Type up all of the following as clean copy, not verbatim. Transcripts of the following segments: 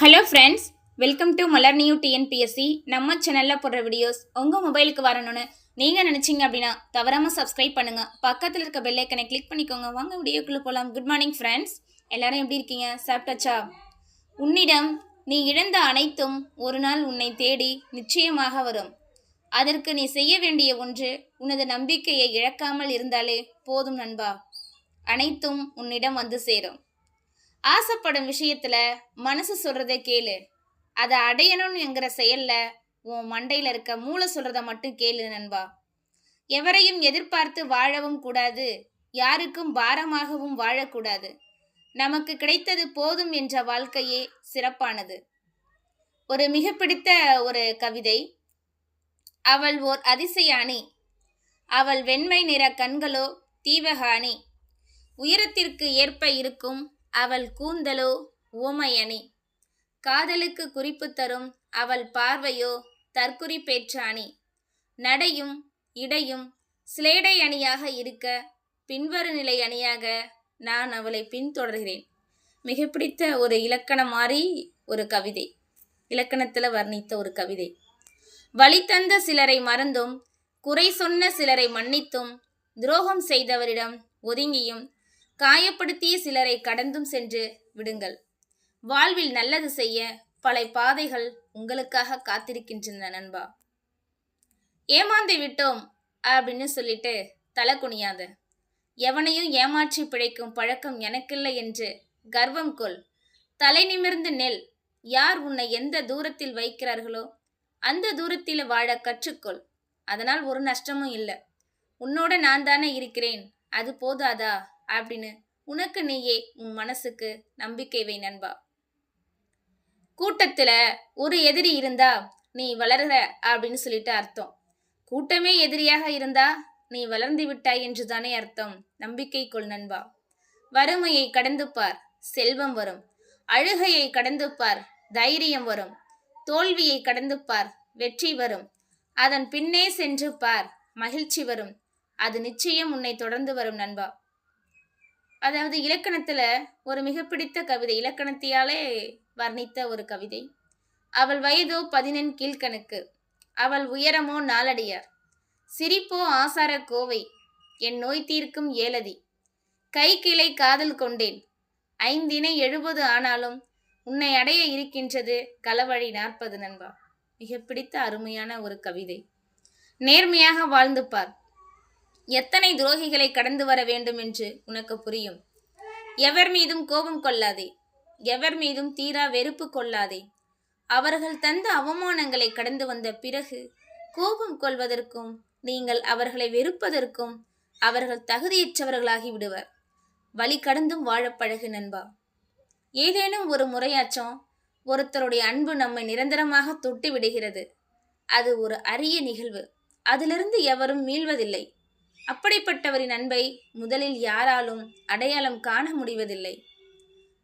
Hello friends, welcome to Malar new TNPSC. நம்ம சேனலில் போடுற வீடியோஸ் உங்கள் மொபைலுக்கு வரணும்னு நீங்கள் நினச்சிங்க அப்படின்னா தவறாமல் சப்ஸ்கிரைப் பண்ணுங்கள். பக்கத்தில் இருக்க பெல் ஐக்கனை கிளிக் பண்ணிக்கோங்க. வாங்க வீடியோக்குள்ளே போகலாம். குட் மார்னிங் ஃப்ரெண்ட்ஸ், எல்லாரும் எப்படி இருக்கீங்க? சாப்பிட்டாச்சா? உன்னிடம் நீ இழந்த அனைத்தும் ஒரு நாள் உன்னை தேடி நிச்சயமாக வரும். அதற்கு நீ செய்ய வேண்டிய ஒன்று, உனது நம்பிக்கையை இழக்காமல் இருந்தாலே போதும் நண்பா. அனைத்தும் உன்னிடம் வந்து சேரும். ஆசைப்படும் விஷயத்துல மனசு சொல்றதை கேளு. அதை அடையணும்னு என்கிற செயல்ல உன் மண்டையில இருக்க மூளை சொல்றத மட்டும் கேளு நண்பா. எவரையும் எதிர்பார்த்து வாழவும் கூடாது, யாருக்கும் பாரமாகவும் வாழக்கூடாது. நமக்கு கிடைத்தது போதும் என்ற வாழ்க்கையே சிறப்பானது. ஒரு மிக பிடித்த ஒரு கவிதை. அவள் ஓர் அதிசயானி, அவள் வெண்மை நிற கண்களோ தீவகானி, உயரத்திற்கு ஏற்ப இருக்கும் அவள் கூந்தலோ ஓமையணி, காதலுக்கு குறிப்பு தரும் அவள் பார்வையோ தற்குறிப்பேற்ற அணி, நடையும் இடையும் சிலேடை அணியாக இருக்க பின்வரு நிலை அணியாக நான் அவளை பின்தொடர்கிறேன். மிக பிடித்த ஒரு இலக்கணம் மாறி ஒரு கவிதை, இலக்கணத்தில் வர்ணித்த ஒரு கவிதை. வழி தந்த சிலரை மறந்தும், குறை சொன்ன சிலரை மன்னித்தும், துரோகம் செய்தவரிடம் ஒதுங்கியும், காயப்படுத்திய சிலரை கடந்தும் சென்று விடுங்கள். வாழ்வில் நல்லது செய்ய பல பாதைகள் உங்களுக்காக காத்திருக்கின்றன நண்பா. ஏமாந்து விட்டோம் அப்படின்னு சொல்லிட்டு தலை குனியாத. எவனையும் ஏமாற்றி பிழைக்கும் பழக்கம் எனக்கில்லை என்று கர்வம் கொள். தலை நிமிர்ந்து நெல். யார் உன்னை எந்த தூரத்தில் வைக்கிறார்களோ அந்த தூரத்தில் வாழ கற்றுக்கொள். அதனால் ஒரு நஷ்டமும் இல்லை. உன்னோட நான் தானே இருக்கிறேன், அது போதாதா அப்படின்னு உனக்கு நீயே உன் மனசுக்கு நம்பிக்கை வை நண்பா. கூட்டத்துல ஒரு எதிரி இருந்தா நீ வளர்கிற அப்படின்னு சொல்லிட்டு அர்த்தம். கூட்டமே எதிரியாக இருந்தா நீ வளர்ந்து விட்டாய் என்று தானே அர்த்தம். நம்பிக்கை கொள் நண்பா. வறுமையை கடந்து பார், செல்வம் வரும். அழுகையை கடந்து பார், தைரியம் வரும். தோல்வியை கடந்து பார், வெற்றி வரும். அதன் பின்னே சென்று பார், மகிழ்ச்சி வரும். அது நிச்சயம் உன்னை தொடர்ந்து வரும் நண்பா. அதாவது இலக்கணத்துல ஒரு மிக பிடித்த கவிதை, இலக்கணத்தியாலே வர்ணித்த ஒரு கவிதை. அவள் வயதோ 14 கீழ்கணக்கு, அவள் உயரமோ 4 அடியார், சிரிப்போ ஆசார கோவை, என் நோய் தீர்க்கும் ஏலதி, கை கிளை காதல் கொண்டேன், 5 இணை 70 ஆனாலும் உன்னை அடைய இருக்கின்றது களவழி 40 நண்பா. மிக பிடித்த அருமையான ஒரு கவிதை. நேர்மையாக வாழ்ந்து பார், எத்தனை துரோகிகளை கடந்து வர வேண்டும் என்று உனக்கு புரியும். எவர் மீதும் கோபம் கொள்ளாதே, எவர் மீதும் தீரா வெறுப்பு கொள்ளாதே. அவர்கள் தந்த அவமானங்களை கடந்து வந்த பிறகு கோபம் கொள்வதற்கும் நீங்கள் அவர்களை வெறுப்பதற்கும் அவர்கள் தகுதியற்றவர்களாகி விடுவர். வழி கடந்தும் வாழ பழகு நண்பா. ஏதேனும் ஒரு முறையாச்சும் ஒருத்தருடைய அன்பு நம்மை நிரந்தரமாக தொட்டு விடுகிறது. அது ஒரு அரிய நிகழ்வு. அதிலிருந்து எவரும் மீள்வதில்லை. அப்படிப்பட்டவரின் அன்பை முதலில் யாராலும் அடையாளம் காண முடிவதில்லை.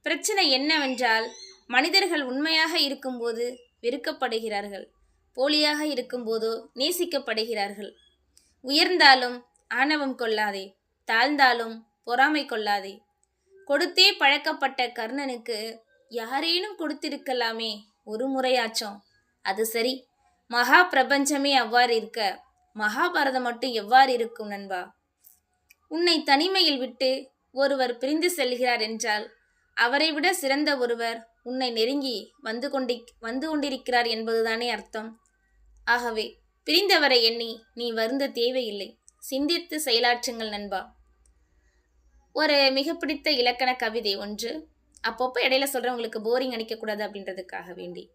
பிரச்சனை என்னவென்றால், மனிதர்கள் உண்மையாக இருக்கும்போது வெறுக்கப்படுகிறார்கள், போலியாக இருக்கும்போதோ நேசிக்கப்படுகிறார்கள். உயர்ந்தாலும் ஆணவம் கொள்ளாதே, தாழ்ந்தாலும் பொறாமை கொள்ளாதே. கொடுத்தே பழக்கப்பட்ட கர்ணனுக்கு யாரேனும் கொடுத்திருக்கலாமே ஒரு முறையாச்சும். அது சரி, மகா பிரபஞ்சமே அவ்வாறு இருக்க மகாபாரதம் மட்டும் எவ்வாறு இருக்கும் நண்பா? உன்னை தனிமையில் விட்டு ஒருவர் பிரிந்து செல்கிறார் என்றால் அவரை விட சிறந்த ஒருவர் உன்னை நெருங்கி வந்து கொண்டிருக்கிறார் என்பதுதானே அர்த்தம். ஆகவே பிரிந்தவரை எண்ணி நீ வருந்த தேவையில்லை. சிந்தித்து செயலாற்றுங்கள் நண்பா. ஒரு மிக பிடித்த இலக்கண கவிதை ஒன்று. அப்பப்போ இடையில சொல்றவங்களுக்கு போரிங் அடிக்கக்கூடாது அப்படின்றதுக்காக வேண்டி.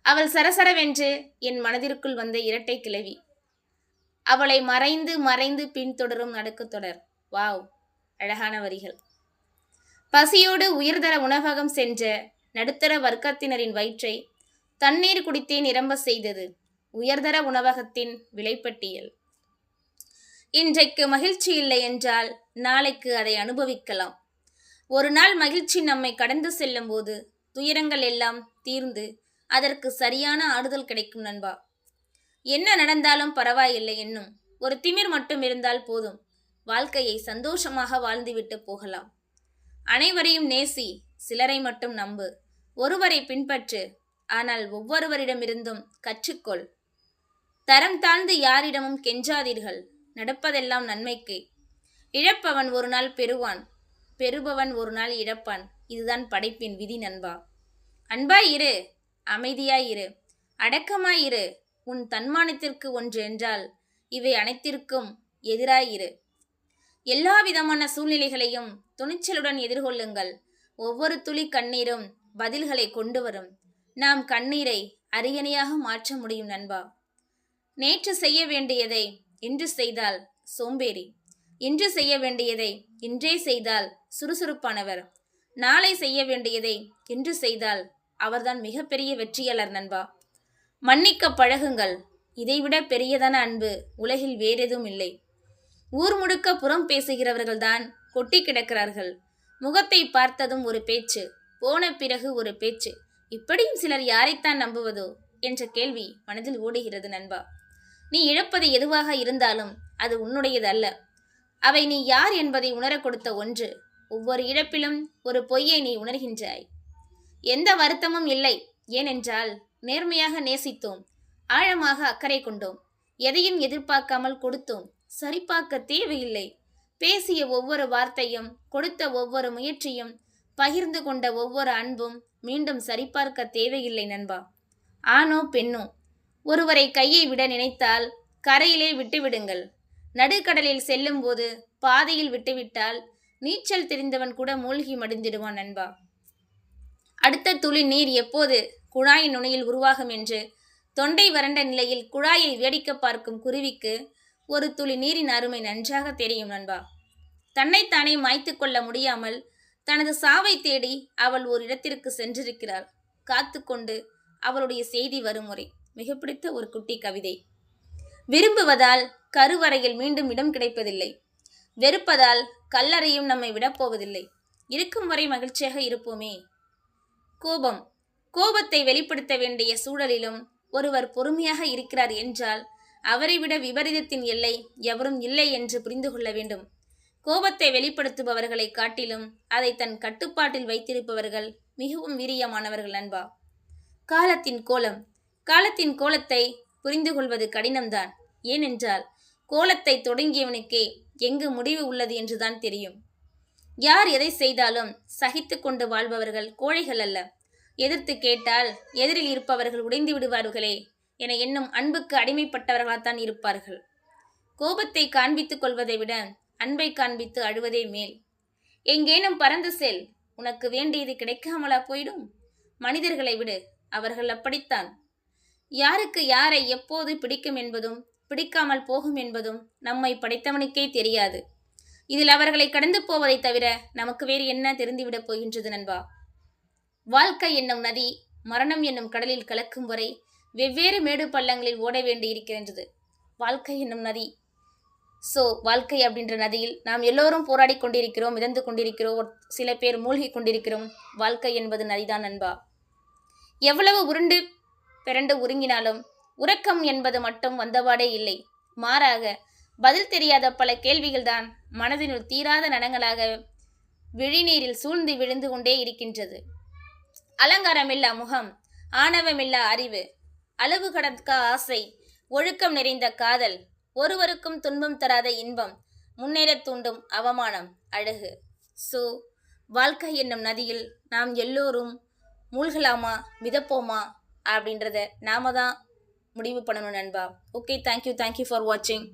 அவள் சரசரவென்று என் மனதிற்குள் வந்த இரட்டை கிளவி, அவளை மறைந்து மறைந்து பின்தொடரும் நடுக்கு தொடர். வாவ், அழகான வரிகள். பசியோடு உயர்தர உணவகம் சென்ற நடுத்தர வர்க்கத்தினரின் வயிற்றை தண்ணீர் குடித்தே நிரம்ப செய்தது உயர்தர உணவகத்தின் விலைப்பட்டியல். இன்றைக்கு மகிழ்ச்சி இல்லை என்றால் நாளைக்கு அதை அனுபவிக்கலாம். ஒரு நாள் மகிழ்ச்சி நம்மை கடந்து செல்லும் போது துயரங்கள் எல்லாம் தீர்ந்து அதற்கு சரியான ஆறுதல் கிடைக்கும் நண்பா. என்ன நடந்தாலும் பரவாயில்லை என்னும் ஒரு திமிர் மட்டும் இருந்தால் போதும். வாழ்க்கையை சந்தோஷமாக வாழ்ந்துவிட்டு போகலாம். அனைவரையும் நேசி, சிலரை மட்டும் நம்பு. ஒருவரை பின்பற்று, ஆனால் ஒவ்வொருவரிடமிருந்தும் கற்றுக்கொள். தரம் தாழ்ந்து யாரிடமும் கெஞ்சாதீர்கள், நடப்பதெல்லாம் நன்மைக்கு. இழப்பவன் ஒரு நாள் பெறுவான், பெறுபவன் ஒரு நாள் இழப்பான். இதுதான் படைப்பின் விதி நண்பா. அன்பாயிரு, அமைதியாயிரு, அடக்கமாயிரு. உன் தன்மானத்திற்கு ஒன்று என்றால் இவை அனைத்திற்கும் எதிராயிரு. எல்லா விதமான சூழ்நிலைகளையும் துணிச்சலுடன் எதிர்கொள்ளுங்கள். ஒவ்வொரு துளி கண்ணீரும் பதில்களை கொண்டு வரும். நாம் கண்ணீரை அரியணையாக மாற்ற முடியும் நண்பா. நேற்று செய்ய வேண்டியதை இன்று செய்தால் சோம்பேறி, இன்று செய்ய வேண்டியதை இன்றே செய்தால் சுறுசுறுப்பானவர், நாளை செய்ய வேண்டியதை இன்று செய்தால் அவர்தான் மிகப்பெரிய வெற்றியாளர் நண்பா. மன்னிக்க பழகுங்கள். இதைவிட பெரியதான அன்பு உலகில் வேறெதுவும் இல்லை. ஊர் முழுக்க புறம் பேசுகிறவர்கள்தான் கொட்டி கிடக்கிறார்கள். முகத்தை பார்த்ததும் ஒரு பேச்சு, போன பிறகு ஒரு பேச்சு. இப்படியும் சிலர் யாரைத்தான் நம்புவதோ என்ற கேள்வி மனதில் ஓடுகிறது நண்பா. நீ இழப்பது எதுவாக இருந்தாலும் அது உன்னுடையது அல்ல. அவை நீ யார் என்பதை உணரக் கொடுத்த ஒன்று. ஒவ்வொரு இழப்பிலும் ஒரு பொய்யை நீ உணர்கின்றாய். எந்த வருத்தமும் இல்லை, ஏனென்றால் நேர்மையாக நேசித்தோம், ஆழமாக அக்கறை கொண்டோம், எதையும் எதிர்பார்க்காமல் கொடுத்தோம். சரிபார்க்க தேவையில்லை. பேசிய ஒவ்வொரு வார்த்தையும், கொடுத்த ஒவ்வொரு முயற்சியும், பகிர்ந்து கொண்ட ஒவ்வொரு அன்பும் மீண்டும் சரிபார்க்க தேவையில்லை நண்பா. ஆணோ பெண்ணோ ஒருவரை கையை விட நினைத்தால் கரையிலே விட்டுவிடுங்கள். நடுக்கடலில் செல்லும் போது பாதையில் விட்டுவிட்டால் நீச்சல் தெரிந்தவன் கூட மூழ்கி மடிந்திடுவான் நண்பா. அடுத்த துளி நீர் எப்போது குழாயின் நுனியில் உருவாகும் என்று தொண்டை வறண்ட நிலையில் குழாயை வேடிக்கை பார்க்கும் குருவிக்கு ஒரு துளி நீரின் அருமை நன்றாக தெரியும் நண்பா. தன்னைத்தானே மாய்த்து கொள்ள முடியாமல் தனது சாவை தேடி அவள் ஒரு இடத்திற்கு சென்றிருக்கிறாள். காத்து கொண்டு அவளுடைய செய்தி வரும் முறை. மிக பிடித்த ஒரு குட்டி கவிதை. விரும்புவதால் கருவறையில் மீண்டும் இடம் கிடைப்பதில்லை, வெறுப்பதால் கல்லறையும் நம்மை விடப்போவதில்லை. இருக்கும் வரை மகிழ்ச்சியாக இருப்போமே. கோபம், கோபத்தை வெளிப்படுத்த வேண்டிய சூழலிலும் ஒருவர் பொறுமையாக இருக்கிறார் என்றால் அவரை விட விபரீதத்தின் எல்லை எவரும் இல்லை என்று புரிந்து கொள்ள வேண்டும். கோபத்தை வெளிப்படுத்துபவர்களை காட்டிலும் அதை தன் கட்டுப்பாட்டில் வைத்திருப்பவர்கள் மிகவும் வீரியமானவர்கள் நண்பா. காலத்தின் கோலம், காலத்தின் கோலத்தை புரிந்து கொள்வது கடினம்தான். ஏனென்றால் கோலத்தை தொடங்கியவனுக்கே எங்கு முடிவு உள்ளது என்றுதான் தெரியும். யார் எதை செய்தாலும் சகித்து கொண்டு வாழ்பவர்கள் கோழைகள் அல்ல. எதிர்த்து கேட்டால் எதிரில் இருப்பவர்கள் உடைந்து விடுவார்களே என எண்ணும் அன்புக்கு அடிமைப்பட்டவர்களால்தான் இருப்பார்கள். கோபத்தை காண்பித்துக் கொள்வதை விட அன்பை காண்பித்து அழுவதே மேல். எங்கேனும் பறந்து செல், உனக்கு வேண்டியது கிடைக்காமலா போயிடும்? மனிதர்களை விடு, அவர்கள் அப்படித்தான். யாருக்கு யாரை எப்போது பிடிக்கும் என்பதும் பிடிக்காமல் போகும் என்பதும் நம்மை படைத்தவனுக்கே தெரியாது. இதில் அவர்களை கடந்து போவதை தவிர நமக்கு வேறு என்ன தெரிந்துவிடப் போகின்றது நண்பா. வாழ்க்கை என்னும் நதி மரணம் என்னும் கடலில் கலக்கும் வரை வெவ்வேறு மேடு பள்ளங்களில் ஓட வேண்டி இருக்கின்றது. வாழ்க்கை என்னும் நதி. வாழ்க்கை அப்படின்ற நதியில் நாம் எல்லோரும் போராடி கொண்டிருக்கிறோம், மிதந்து கொண்டிருக்கிறோம், சில பேர் மூழ்கி கொண்டிருக்கிறோம். வாழ்க்கை என்பது நதிதான் நண்பா. எவ்வளவு உருண்டு பிறண்டு உருங்கினாலும் உறக்கம் என்பது மட்டும் வந்தபாடே இல்லை. மாறாக பதில் தெரியாத பல கேள்விகள் தான் மனதினுள் தீராத நனங்களாக விழிநீரில் சூழ்ந்து விழுந்து கொண்டே இருக்கின்றது. அலங்காரமில்லா முகம், ஆணவமில்லா அறிவு, அளவு கடக்க ஆசை, ஒழுக்கம் நிறைந்த காதல், ஒருவருக்கும் துன்பம் தராத இன்பம், முன்னேறத் தூண்டும் அவமானம், அழகு. வாழ்க்கை என்னும் நதியில் நாம் எல்லோரும் மூழ்கலாமா மிதப்போமா அப்படின்றத நாம தான் முடிவு பண்ணணும் நண்பா. ஓகே, தேங்க்யூ ஃபார் வாட்சிங்.